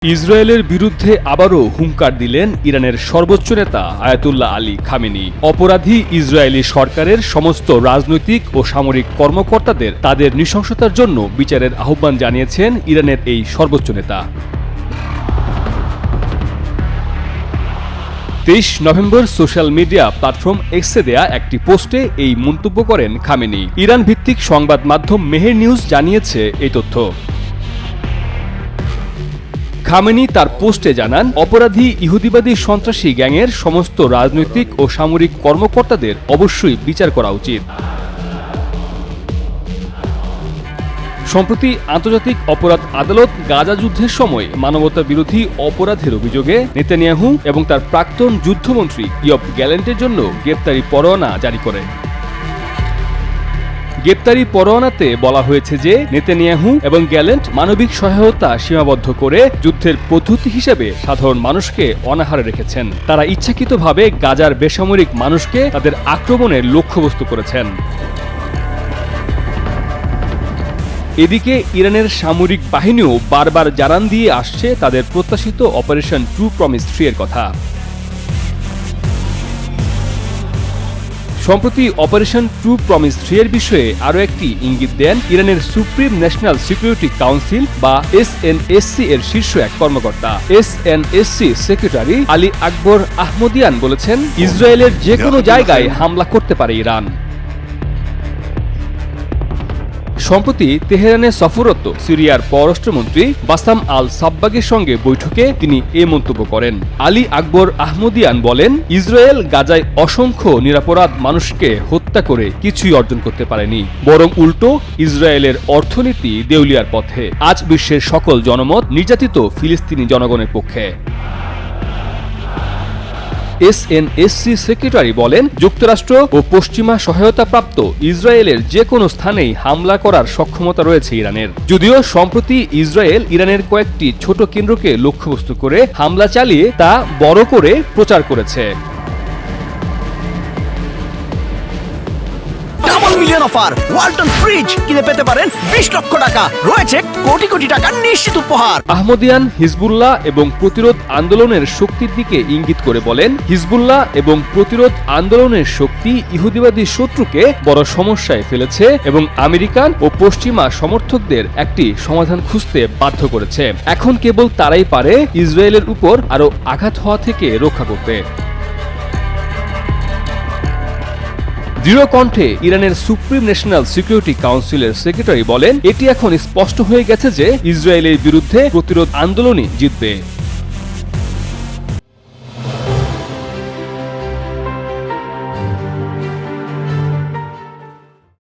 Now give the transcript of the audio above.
ইসরায়েলের বিরুদ্ধে আবারও হুঙ্কার দিলেন ইরানের সর্বোচ্চ নেতা আয়াতুল্লাহ আলী খামেনি। অপরাধী ইসরায়েলি সরকারের সমস্ত রাজনৈতিক ও সামরিক কর্মকর্তাদের তাদের নৃশংসতার জন্য বিচারের আহ্বান জানিয়েছেন ইরানের এই সর্বোচ্চ নেতা। 23 নভেম্বর সোশ্যাল মিডিয়া প্ল্যাটফর্ম এক্সে দেয়া একটি পোস্টে এই মন্তব্য করেন খামেনি। ইরান ভিত্তিক সংবাদ মাধ্যম মেহের নিউজ জানিয়েছে এই তথ্য। খামেনি তার পোস্টে জানান, অপরাধী ইহুদিবাদী সন্ত্রাসী গ্যাংয়ের সমস্ত রাজনৈতিক ও সামরিক কর্মকর্তাদের অবশ্যই বিচার করা উচিত। সম্প্রতি আন্তর্জাতিক অপরাধ আদালত গাজা যুদ্ধের সময় মানবতা বিরোধী অপরাধের অভিযোগে নেতানিয়াহু এবং তার প্রাক্তন যুদ্ধমন্ত্রী ইয়ব গ্যালেন্টের জন্য গ্রেপ্তারি পরোয়ানা জারি করে। গ্রেপ্তারি পরোয়ানাতে বলা হয়েছে যে নেতানিয়াহু এবং গ্যালেন্ট মানবিক সহায়তা সীমাবদ্ধ করে যুদ্ধের পদ্ধতি হিসেবে সাধারণ মানুষকে অনাহারে রেখেছেন। তারা ইচ্ছাকৃতভাবে গাজার বেসামরিক মানুষকে তাদের আক্রমণের লক্ষ্যবস্তু করেছেন। এদিকে ইরানের সামরিক বাহিনীও বারবার জানান দিয়ে আসছে তাদের প্রত্যাশিত অপারেশন ট্রু প্রমিস 3 এর কথা। সম্প্রতি অপারেশন ট্রু প্রমিস 3 এর বিষয়ে আরও একটি ইঙ্গিত দেন ইরানের সুপ্রিম ন্যাশনাল সিকিউরিটি কাউন্সিল বা এসএনএসসি এর শীর্ষ এক কর্মকর্তা। এসএনএসসি সেক্রেটারি আলী আকবর আহমদিয়ান বলেছেন, ইসরায়েলের যে কোনো জায়গায় হামলা করতে পারে ইরান। সম্প্রতি তেহরানে সফররত সিরিয়ার পররাষ্ট্রমন্ত্রী বাসাম আল সাব্বাগের সঙ্গে বৈঠকে তিনি এ মন্তব্য করেন। আলী আকবর আহমদিয়ান বলেন, ইসরায়েল গাজায় অসংখ্য নিরপরাধ মানুষকে হত্যা করে কিছুই অর্জন করতে পারেনি, বরং উল্টো ইসরায়েলের অর্থনীতি দেউলিয়ার পথে। আজ বিশ্বের সকল জনমত নির্যাতিত ফিলিস্তিনি জনগণের পক্ষে। এসএনএসসি সেক্রেটারি বলেন, যুক্তরাষ্ট্র ও পশ্চিমা সহায়তাপ্রাপ্ত ইসরায়েলের যে কোনো স্থানেই হামলা করার সক্ষমতা রয়েছে ইরানের। যদিও সম্প্রতি ইসরায়েল ইরানের কয়েকটি ছোট কেন্দ্রকে লক্ষ্যবস্তু করে হামলা চালিয়ে তা বড় করে প্রচার করেছে। মিলিয়ন অফার ওয়ালটন ফ্রিজ কিনে পেতে পারেন 20 লক্ষ টাকা, রয়েছে কোটি কোটি টাকার নিশ্চিত উপহার। আহমদিয়ান হিজবুল্লাহ এবং প্রতিরোধ আন্দোলনের শক্তির দিকে ইঙ্গিত করে বলেন, হিজবুল্লাহ এবং প্রতিরোধ আন্দোলনের শক্তি ইহুদিবাদী শত্রুকে বড় সমস্যায় ফেলেছে এবং আমেরিকান ও পশ্চিমা সমর্থকদের একটি সমাধান খুঁজতে বাধ্য করেছে। এখন কেবল তারাই পারে ইসরায়েলের উপর আরও আঘাত হওয়া থেকে রক্ষা করতে। দৃঢ় কণ্ঠে ইরানের সুপ্রিম ন্যাশনাল সিকিউরিটি কাউন্সিলের সেক্রেটারি বলেন, এটি এখন স্পষ্ট হয়ে গেছে যে ইসরায়েলের বিরুদ্ধে প্রতিরোধ আন্দোলনই জিতবে।